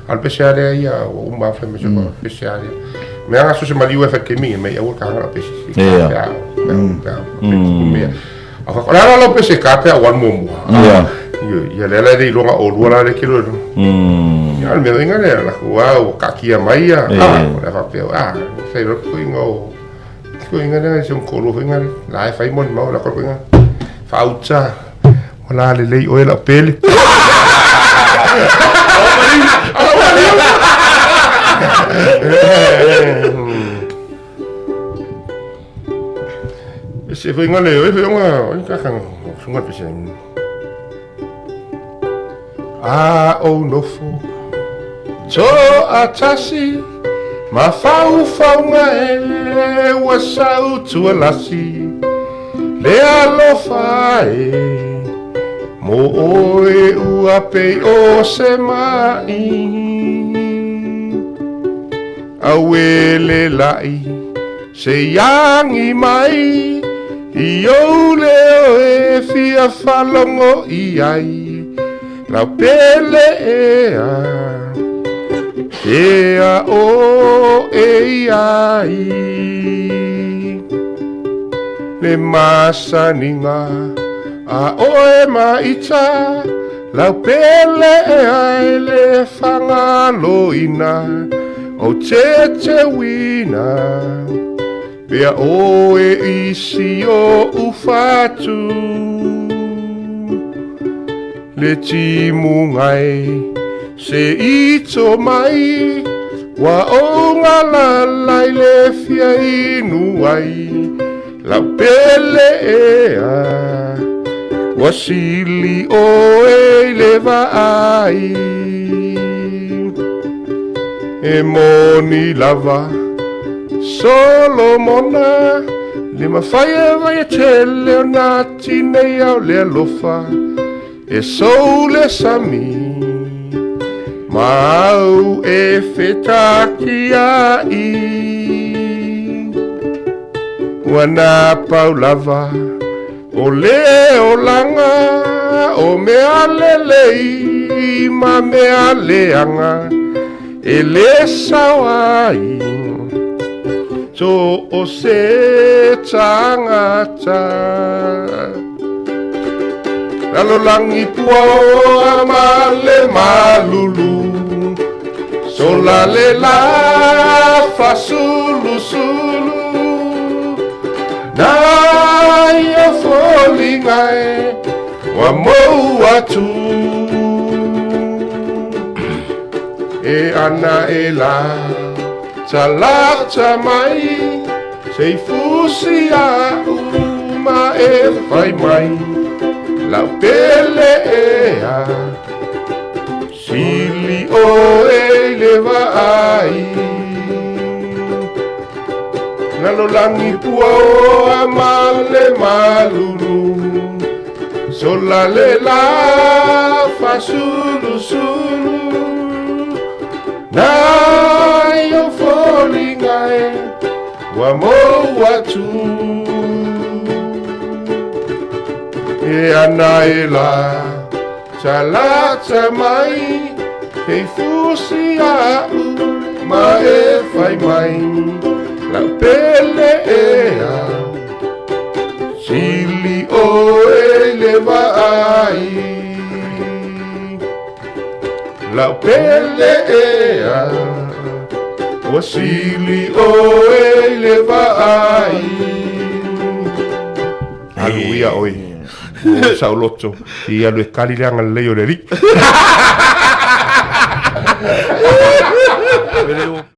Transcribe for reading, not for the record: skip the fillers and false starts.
al pese ale ia o ma fa me so pese ale me anga so se mali u fa ke mi me ia o ka nga pese Ia. me a fa la lo pese ka pe wan mo ia le le lo nga o lo la le kilo ya me venga le la wow ka kia mai ya la fa pe sei lo ko inga le se un kolo venga la fa mon ma la ko venga fa ucha wala le lei o la pele se foi ngale o foi unha ka kan sunga pesen o nofo so atasi ma fau faunga wa sau tu lasi le alofa mo oe ua pe o se mai awele lai se yangi mai Io leo e fia falongo iai la pele ea o e ai le masaninga a oe maita la pele e le fangaloina o te wina Pea oe isi o ufatu Le timu ngai Se ito mai Wa o ngalalai le fia inu ai La pele ea Wa sili oe le vai E moni lava Solomona le mawhaia vai te leonati nei au le alofa e sou le sami mau e fetaki ai wana paulava o leo langa o mea lelei ma mea leanga e le sawai So o se tangata Lalo langi pua male malulu So la le la fa sulu sulu Na ia folingae Wa mou atu E ana e la Talata mai Sei fusi a uma e fai mai La pele ea Sili o e le vai Nalo langi pua o amale malulu Sola le la fa sulu sulu Nai o folingae Wa mou atu E ana e la Talata mai Kei fusi a ma e fai mai La pele ea Sili o e le vai La pele ea O sili o e le vai Manuia oi O sauloto Ia lo e kali leanga leo le ri